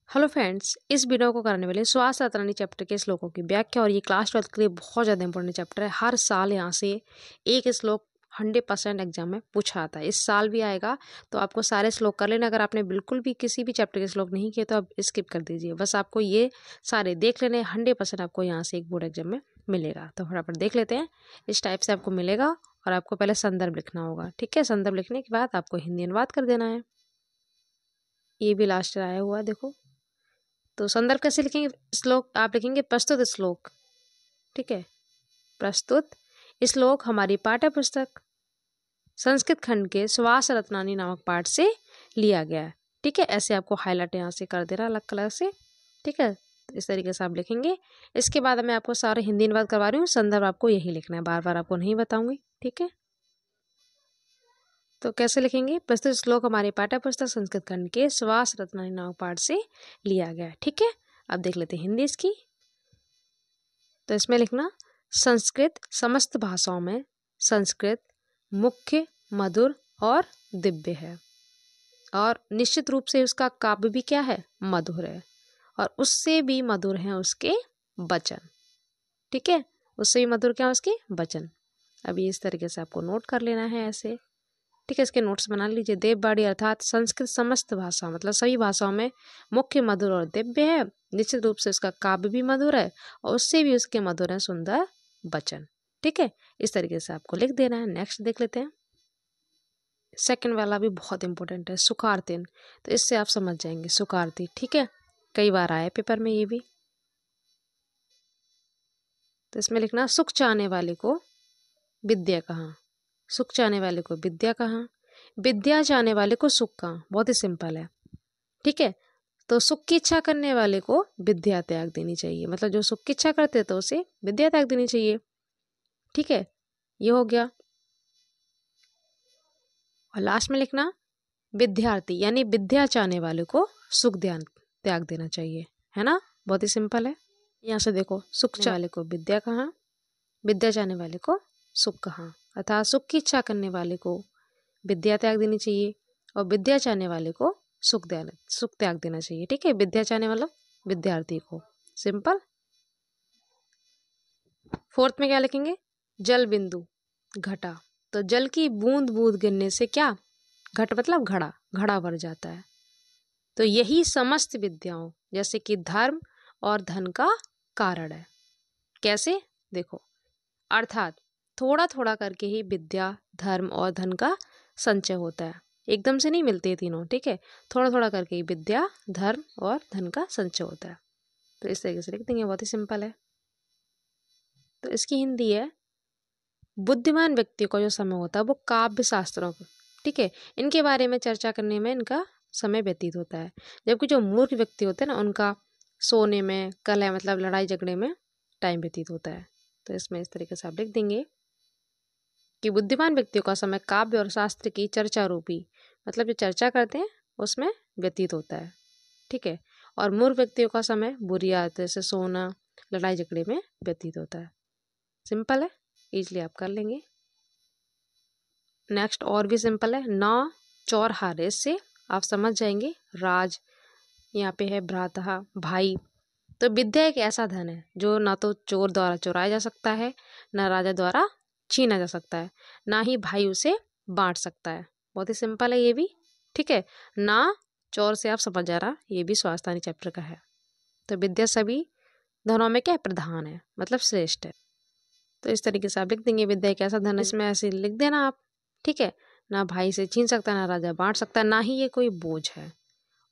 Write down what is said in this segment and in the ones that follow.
Hello friends, इस video को करने वाले श्वास अतरणी चैप्टर के श्लोकों की व्याख्या। और ये क्लास 12 के लिए बहुत ज़्यादा इंपॉर्टेंट चैप्टर है। हर साल यहाँ से एक श्लोक 100% एग्जाम में पूछा आता है। इस साल भी आएगा, तो आपको सारे श्लोक कर लेना। अगर आपने बिल्कुल भी किसी भी चैप्टर के श्लोक नहीं किए तो आप स्किप कर दीजिए। बस आपको ये सारे देख लेने, 100% आपको यहाँ से एक बोर्ड एग्जाम में मिलेगा। तो फटाफट देख लेते हैं। इस टाइप से आपको मिलेगा और आपको पहले संदर्भ लिखना होगा। ठीक है, संदर्भ लिखने के बाद आपको हिंदी अनुवाद कर देना है। ये भी लास्ट आया हुआ देखो। तो संदर्भ कैसे लिखेंगे? श्लोक आप लिखेंगे प्रस्तुत श्लोक। ठीक है, प्रस्तुत श्लोक हमारी पाठ्य पुस्तक संस्कृत खंड के श्वास रत्नानी नामक पाठ से लिया गया है। ठीक है, ऐसे आपको हाईलाइट यहाँ से कर देना अलग कलर से। ठीक है, तो इस तरीके से आप लिखेंगे। इसके बाद मैं आपको सारे हिंदी अनुवाद करवा रही हूँ। संदर्भ आपको यही लिखना है, बार बार आपको नहीं बताऊंगी। ठीक है, तो कैसे लिखेंगे? प्रस्तुत श्लोक हमारे पाठ्य पुस्तक संस्कृत खंड के श्वास रत्नानी नामक पाठ से लिया गया है। ठीक है, अब देख लेते हैं हिंदी इसकी। तो इसमें लिखना, संस्कृत समस्त भाषाओं में संस्कृत मुख्य, मधुर और दिव्य है, और निश्चित रूप से उसका काव्य भी क्या है? मधुर है, और उससे भी मधुर हैं उसके वचन। ठीक है, उससे भी मधुर क्या है? उसके वचन। अब ये इस तरीके से आपको नोट कर लेना है ऐसे। ठीक है, इसके नोट्स बना लीजिए। देववाणी अर्थात संस्कृत समस्त भाषा मतलब सभी भाषाओं में मुख्य, मधुर और दिव्य है। निश्चित रूप से उसका काव्य भी मधुर है, और उससे भी उसके मधुर है सुंदर वचन। ठीक है, इस तरीके से आपको लिख देना है। नेक्स्ट देख लेते हैं। सेकंड वाला भी बहुत इंपॉर्टेंट है, सुखार्तिन। तो इससे आप समझ जाएंगे सुखार्थी। ठीक है, कई बार आया पेपर में ये भी। तो इसमें लिखना, सुख चाहने वाले को विद्या कहाँ। सुख चाहने वाले को विद्या कहाँ, विद्या चाहने वाले को सुख कहाँ। बहुत ही सिंपल है। ठीक है, तो सुख की इच्छा करने वाले को विद्या त्याग देनी चाहिए। मतलब जो सुख की इच्छा करते तो उसे विद्या त्याग देनी चाहिए। ठीक है, ये हो गया। और लास्ट में लिखना, विद्यार्थी यानी विद्या चाहने वाले को सुख ध्यान त्याग देना चाहिए। है ना, बहुत ही सिंपल है। यहाँ से देखो, सुख चाहने वाले को विद्या कहाँ, विद्या चाहने वाले को सुख कहाँ। अर्थात सुख की इच्छा करने वाले को विद्या त्याग देनी चाहिए, और विद्या चाहने वाले को सुख त्याग देना चाहिए। ठीक है, विद्या चाहने मतलब विद्यार्थी को। सिंपल। फोर्थ में क्या लिखेंगे? जल बिंदु घटा। तो जल की बूंद बूंद गिरने से क्या? घट मतलब घड़ा, घड़ा भर जाता है। तो यही समस्त विद्याओं जैसे कि धर्म और धन का कारण है। कैसे? देखो, अर्थात थोड़ा थोड़ा करके ही विद्या, धर्म और धन का संचय होता है। एकदम से नहीं मिलते तीनों। ठीक है, थोड़ा थोड़ा करके ही विद्या, धर्म और धन का संचय होता है। तो इस तरीके से लिख देंगे, बहुत ही सिंपल है। तो इसकी हिंदी है, बुद्धिमान व्यक्तियों का जो समय होता है वो काव्य शास्त्रों को, ठीक है, इनके बारे में चर्चा करने में इनका समय व्यतीत होता है। जबकि जो मूर्ख व्यक्ति होते हैं ना, उनका सोने में, कलह मतलब लड़ाई झगड़े में टाइम व्यतीत होता है। तो इसमें इस तरीके से आप लिख देंगे कि बुद्धिमान व्यक्तियों का समय काव्य और शास्त्र की चर्चा रूपी मतलब जो चर्चा करते हैं उसमें व्यतीत होता है। ठीक है, और मूर्ख व्यक्तियों का समय बुरी आदतें से सोना, लड़ाई झगड़े में व्यतीत होता है। सिंपल है, इजली आप कर लेंगे। नेक्स्ट और भी सिंपल है, ना चौर हारे से आप समझ जाएंगे। राज यहाँ पे है भ्राता, भाई। तो विद्या एक ऐसा धन है जो ना तो चोर द्वारा चुराया जा सकता है, ना राजा द्वारा छीना जा सकता है, ना ही भाई उसे बांट सकता है। बहुत ही सिंपल है ये भी। ठीक है, ना चौर से आप समझ जा रहा, ये भी स्वास्थ्य चैप्टर का है। तो विद्या सभी धनों में क्या है? प्रधान है, मतलब श्रेष्ठ है। तो इस तरीके से आप लिख देंगे, विद्या एक ऐसा धन है, इसमें ऐसे लिख देना आप। ठीक है, ना भाई से छीन सकता, ना राजा बांट सकता, ना ही ये कोई बोझ है,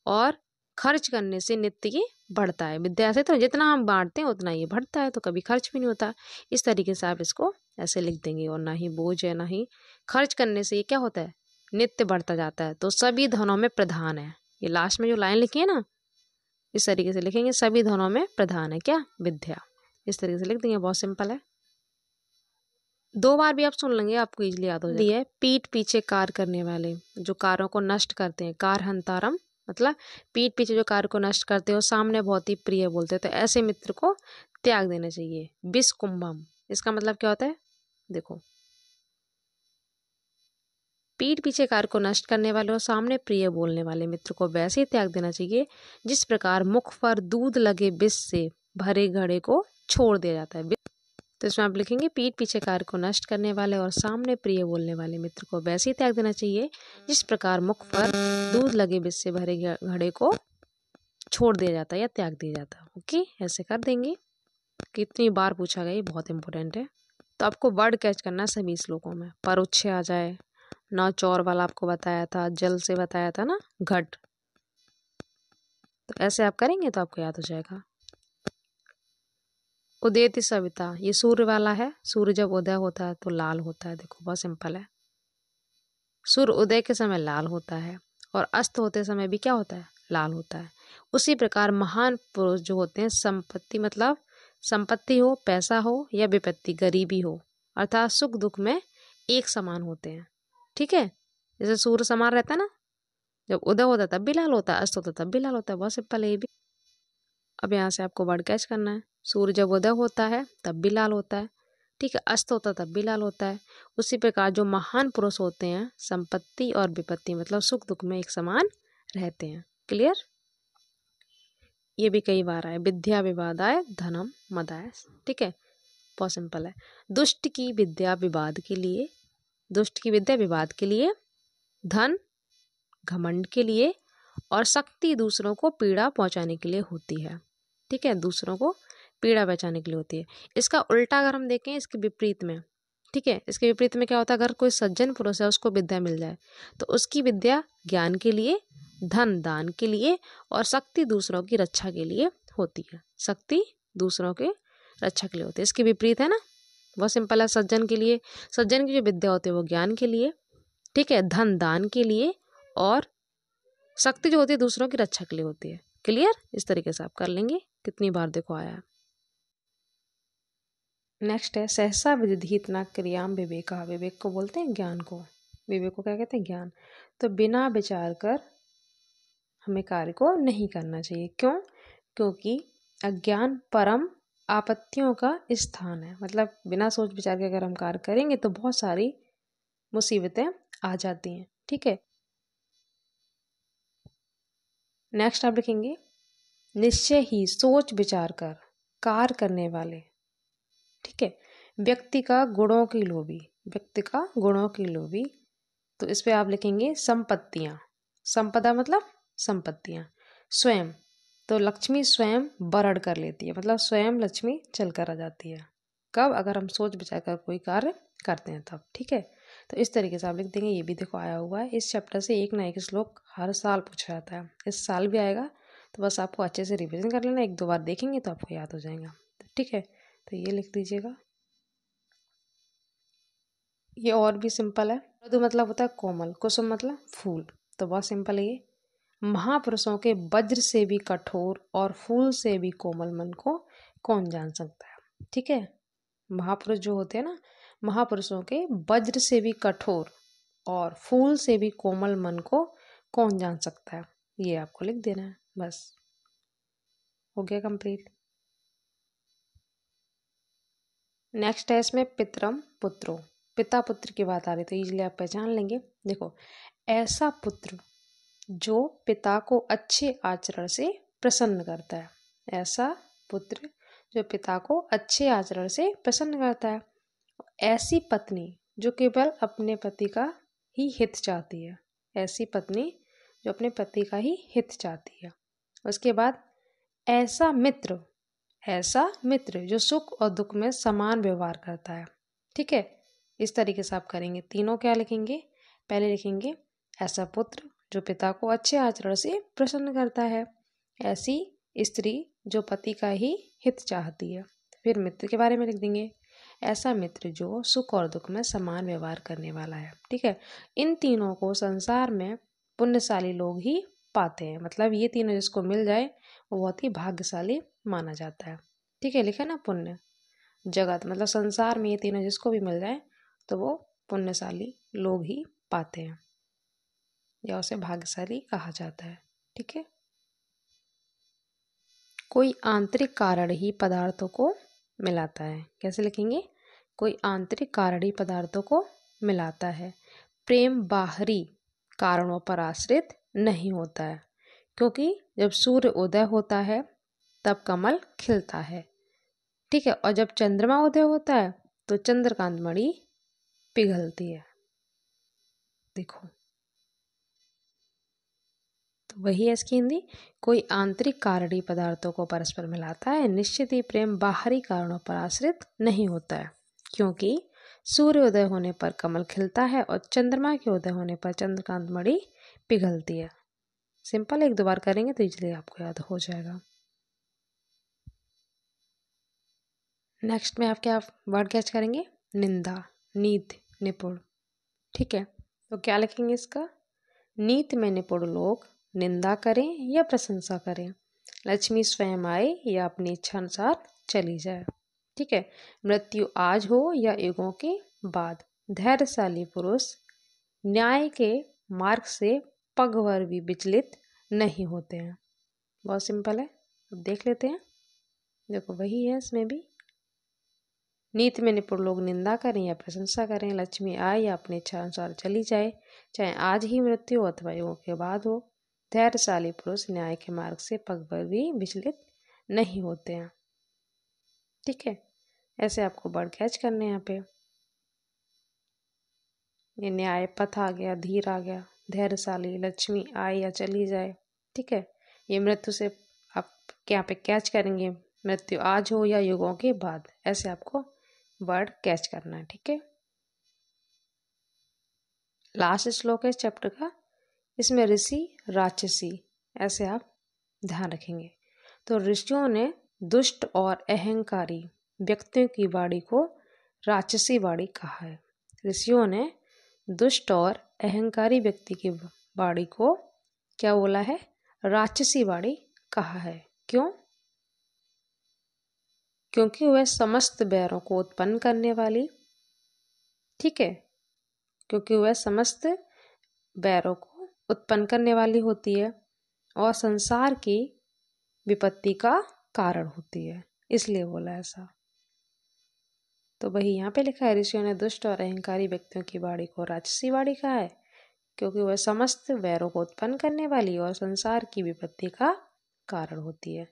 और खर्च करने से नित्य ये बढ़ता है। विद्या से तो जितना हम बांटते हैं उतना ये बढ़ता है, तो कभी खर्च भी नहीं होता। इस तरीके से आप इसको ऐसे लिख देंगे। और ना ही बोझ है, ना ही खर्च करने से ये क्या होता है? नित्य बढ़ता जाता है। तो सभी धनों में प्रधान है। ये लास्ट में जो लाइन लिखी है ना, इस तरीके से लिखेंगे, सभी धनों में प्रधान है क्या? विद्या। इस तरीके से लिख देंगे, बहुत सिंपल है। 2 बार भी आप सुन लेंगे, आपको इजीली याद हो जाएगा। है पीठ पीछे कार करने वाले, जो कारों को नष्ट करते हैं, कार हंतारम मतलब पीठ पीछे जो कार को नष्ट करते हो, सामने बहुत ही प्रिय बोलते हैं, तो ऐसे मित्र को त्याग देना चाहिए। विष कुंभम, इसका मतलब क्या होता है? देखो, पीठ पीछे कार्य को नष्ट करने वाले और सामने प्रिय बोलने वाले मित्र को वैसे ही त्याग देना चाहिए जिस प्रकार मुख पर दूध लगे विष से भरे घड़े को छोड़ दिया जाता है। तो इसमें आप लिखेंगे पीठ पीछे कार्य को नष्ट करने वाले और सामने प्रिय बोलने वाले मित्र को वैसे ही त्याग देना चाहिए जिस प्रकार मुख पर दूध लगे विष से भरे घड़े को छोड़ दिया जाता है या त्याग दिया जाता है। ओके, ऐसे कर देंगे। कितनी बार पूछा गया, ये बहुत इंपॉर्टेंट है। तो आपको वर्ड कैच करना है सभी श्लोकों में। परोक्षे आ जाए, न चौर वाला आपको बताया था, जल से बताया था ना, घट। तो ऐसे आप करेंगे तो आपको याद हो जाएगा। उदयति सविता, ये सूर्य वाला है। सूर्य जब उदय होता है तो लाल होता है। देखो बहुत सिंपल है। सूर्य उदय के समय लाल होता है और अस्त होते समय भी क्या होता है, लाल होता है। उसी प्रकार महान पुरुष जो होते हैं, संपत्ति मतलब संपत्ति हो, पैसा हो या विपत्ति, गरीबी हो, अर्थात सुख दुख में एक समान होते हैं। ठीक है, जैसे सूर्य समान रहता है ना, जब उदय होता है तब भी लाल होता है, अस्त होता है तब भी लाल होता है। बहुत सिंपल है ये भी। अब यहाँ से आपको वर्ड कैच करना है। सूर्य जब उदय होता है तब भी लाल होता है, ठीक है, अस्त होता है तब भी लाल होता है। उसी प्रकार जो महान पुरुष होते हैं, संपत्ति और विपत्ति मतलब सुख दुख में एक समान रहते हैं। क्लियर? ये भी कई बार आए, विद्या विवादाय धनम मदाय। ठीक है, बहुत सिंपल है। दुष्ट की विद्या विवाद के लिए, दुष्ट की विद्या विवाद के लिए, धन घमंड के लिए और शक्ति दूसरों को पीड़ा पहुंचाने के लिए होती है। ठीक है, दूसरों को पीड़ा पहुंचाने के लिए होती है। इसका उल्टा अगर हम देखें, इसके विपरीत में, ठीक है, इसके विपरीत में क्या होता है, अगर कोई सज्जन पुरुष है उसको विद्या मिल जाए तो उसकी विद्या ज्ञान के लिए, धन दान के लिए और शक्ति दूसरों की रक्षा के लिए होती है। शक्ति दूसरों के रक्षा के लिए होती है। इसके विपरीत है ना, बहुत सिंपल है। सज्जन के लिए, सज्जन की जो विद्या होती है वो ज्ञान के लिए, ठीक है, धन दान के लिए और शक्ति जो होती है दूसरों की रक्षा के लिए होती है। क्लियर? इस तरीके से आप कर लेंगे। कितनी बार देखो आया है। नेक्स्ट है सहसा विदित न क्रियाम विवेका। विवेक को बोलते हैं ज्ञान को। विवेक को क्या कहते हैं? ज्ञान। तो बिना विचार कर हमें कार्य को नहीं करना चाहिए। क्यों? क्योंकि अज्ञान परम आपत्तियों का स्थान है। मतलब बिना सोच विचार के अगर हम कार्य करेंगे तो बहुत सारी मुसीबतें आ जाती हैं। ठीक है, नेक्स्ट आप लिखेंगे निश्चय ही सोच विचार कर कार्य करने वाले। ठीक है, व्यक्ति का गुणों की लोभी, व्यक्ति का गुणों की लोभी। तो इस पे आप लिखेंगे संपत्तियां। संपदा मतलब संपत्तियां। स्वयं, तो लक्ष्मी स्वयं बरड़ कर लेती है, मतलब स्वयं लक्ष्मी चल कर आ जाती है। कब? अगर हम सोच विचार कर कोई कार्य करते हैं तब। ठीक है, तो इस तरीके से आप लिख देंगे। ये भी देखो आया हुआ है। इस चैप्टर से एक ना एक श्लोक हर साल पूछा जाता है, इस साल भी आएगा। तो बस आपको अच्छे से रिवीजन कर लेना, एक दो बार देखेंगे तो आपको याद हो जाएगा। ठीक है, तो ये लिख दीजिएगा। ये और भी सिंपल है। मृदु मतलब होता है कोमल, कुसुम मतलब फूल। तो बहुत सिंपल है ये। महापुरुषों के वज्र से भी कठोर और फूल से भी कोमल मन को कौन जान सकता है। ठीक है, महापुरुष जो होते हैं ना, महापुरुषों के वज्र से भी कठोर और फूल से भी कोमल मन को कौन जान सकता है। ये आपको लिख देना है। बस हो गया कंप्लीट। नेक्स्ट है इसमें पितरम पुत्रो। पिता पुत्र की बात आ रही तो इजीली आप पहचान लेंगे। देखो, ऐसा पुत्र जो पिता को अच्छे आचरण से प्रसन्न करता है। ऐसा पुत्र जो पिता को अच्छे आचरण से प्रसन्न करता है। ऐसी पत्नी जो केवल अपने पति का ही हित चाहती है। ऐसी पत्नी जो अपने पति का ही हित चाहती है। उसके बाद ऐसा मित्र, ऐसा मित्र जो सुख और दुख में समान व्यवहार करता है। ठीक है, इस तरीके से आप करेंगे। तीनों क्या लिखेंगे? पहले लिखेंगे ऐसा पुत्र जो पिता को अच्छे आचरण से प्रसन्न करता है। ऐसी स्त्री जो पति का ही हित चाहती है। फिर मित्र के बारे में लिख देंगे ऐसा मित्र जो सुख और दुख में समान व्यवहार करने वाला है। ठीक है, इन तीनों को संसार में पुण्यशाली लोग ही पाते हैं। मतलब ये तीनों जिसको मिल जाए वो बहुत ही भाग्यशाली माना जाता है। ठीक है, लिखा ना, पुण्य जगत मतलब संसार में ये तीनों जिसको भी मिल जाए तो वो पुण्यशाली लोग ही पाते हैं या उसे भाग्यशाली कहा जाता है। ठीक है, कोई आंतरिक कारण ही पदार्थों को मिलाता है। कैसे लिखेंगे? कोई आंतरिक कारण ही पदार्थों को मिलाता है। प्रेम बाहरी कारणों पर आश्रित नहीं होता है, क्योंकि जब सूर्य उदय होता है तब कमल खिलता है। ठीक है, और जब चंद्रमा उदय होता है तो चंद्रकांत मणि पिघलती है। देखो, तो वही है इसकी हिंदी। कोई आंतरिक कारणी पदार्थों को परस्पर मिलाता है, निश्चित ही प्रेम बाहरी कारणों पर आश्रित नहीं होता है, क्योंकि सूर्योदय होने पर कमल खिलता है और चंद्रमा के उदय होने पर चंद्रकांत मणि पिघलती है। सिंपल, एक दो बार करेंगे तो इजीली आपको याद हो जाएगा। नेक्स्ट में आप क्या वर्ड कैच करेंगे? निंदा, नीति, निपुण। ठीक है, तो क्या लिखेंगे इसका? नीति में निपुण लोग निंदा करें या प्रशंसा करें, लक्ष्मी स्वयं आए या अपनी इच्छा अनुसार चली जाए। ठीक है, मृत्यु आज हो या युगों के बाद, धैर्यशाली पुरुष न्याय के मार्ग से पगभर भी विचलित नहीं होते हैं। बहुत सिंपल है, अब देख लेते हैं। देखो, वही है इसमें भी। नीति में निपुण लोग निंदा करें या प्रशंसा करें, लक्ष्मी आए या अपनी इच्छा अनुसार चली जाए, चाहे आज ही मृत्यु हो अथवा युगों के बाद हो, धैर्यशाली पुरुष न्याय के मार्ग से पगभर भी विचलित नहीं होते हैं। ठीक है, ऐसे आपको वर्ड कैच करने हैं यहाँ पे। ये न्याय पथ आ गया, धीर आ गया, धैर्यशाली, लक्ष्मी आए या चली जाए। ठीक है, ये मृत्यु से आप यहाँ पे कैच करेंगे, मृत्यु आज हो या युगों के बाद, ऐसे आपको वर्ड कैच करना है। ठीक है, लास्ट श्लोक है इस चैप्टर का, इसमें ऋषि राक्षसी ऐसे आप ध्यान रखेंगे। तो ऋषियों ने दुष्ट और अहंकारी व्यक्तियों की वाणी को राक्षसी वाणी कहा है। ऋषियों ने दुष्ट और अहंकारी व्यक्ति की वाणी को क्या बोला है? राक्षसी वाणी कहा है। क्यों? क्योंकि वह समस्त बैरों को उत्पन्न करने वाली, ठीक है, क्योंकि वह समस्त बैरों को उत्पन्न करने वाली होती है और संसार की विपत्ति का कारण होती है, इसलिए बोला ऐसा। तो वही यहाँ पे लिखा है, ऋषियों ने दुष्ट और अहंकारी व्यक्तियों की वाणी को राक्षसी वाणी कहा है, क्योंकि वह समस्त वैरों को उत्पन्न करने वाली और संसार की विपत्ति का कारण होती है।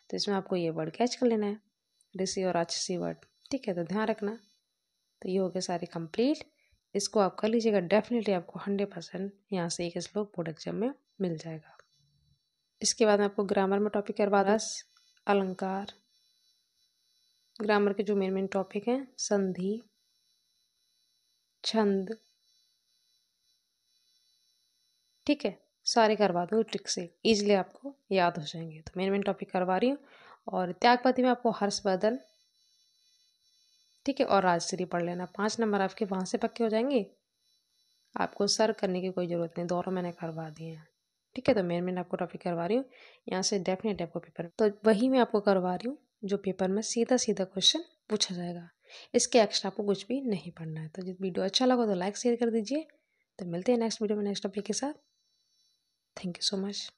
तो इसमें आपको ये वर्ड कैच कर लेना है, ऋषि और राक्षसी वर्ड। ठीक है, तो ध्यान रखना। तो ये हो गए सारे कंप्लीट। इसको आप कर लीजिएगा, डेफिनेटली आपको 100% यहाँ से एक श्लोक बोर्ड एग्जाम में मिल जाएगा। इसके बाद मैं आपको ग्रामर में टॉपिक करवा दूँ। अलंकार, ग्रामर के जो मेन टॉपिक हैं, संधि, छंद, ठीक है, सारे करवा दूँ ट्रिक से, इजीली आपको याद हो जाएंगे। तो मेन टॉपिक करवा रही हूँ। और त्यागपति में आपको हर्षवर्धन, ठीक है, और राजश्री पढ़ लेना। 5 नंबर आपके वहाँ से पक्के हो जाएंगे, आपको सर करने की कोई ज़रूरत नहीं, दोनों मैंने करवा दिए हैं। ठीक है, तो मेन आपको टॉपिक करवा रही हूँ, यहाँ से डेफिनेट आपको पेपर, तो वही मैं आपको करवा रही हूँ जो पेपर में सीधा सीधा क्वेश्चन पूछा जाएगा। इसके एक्स्ट्रा आपको कुछ भी नहीं पढ़ना है। तो जब वीडियो अच्छा लगा तो लाइक शेयर कर दीजिए। तो मिलते हैं नेक्स्ट वीडियो में नेक्स्ट टॉपिक के साथ। Thank you so much.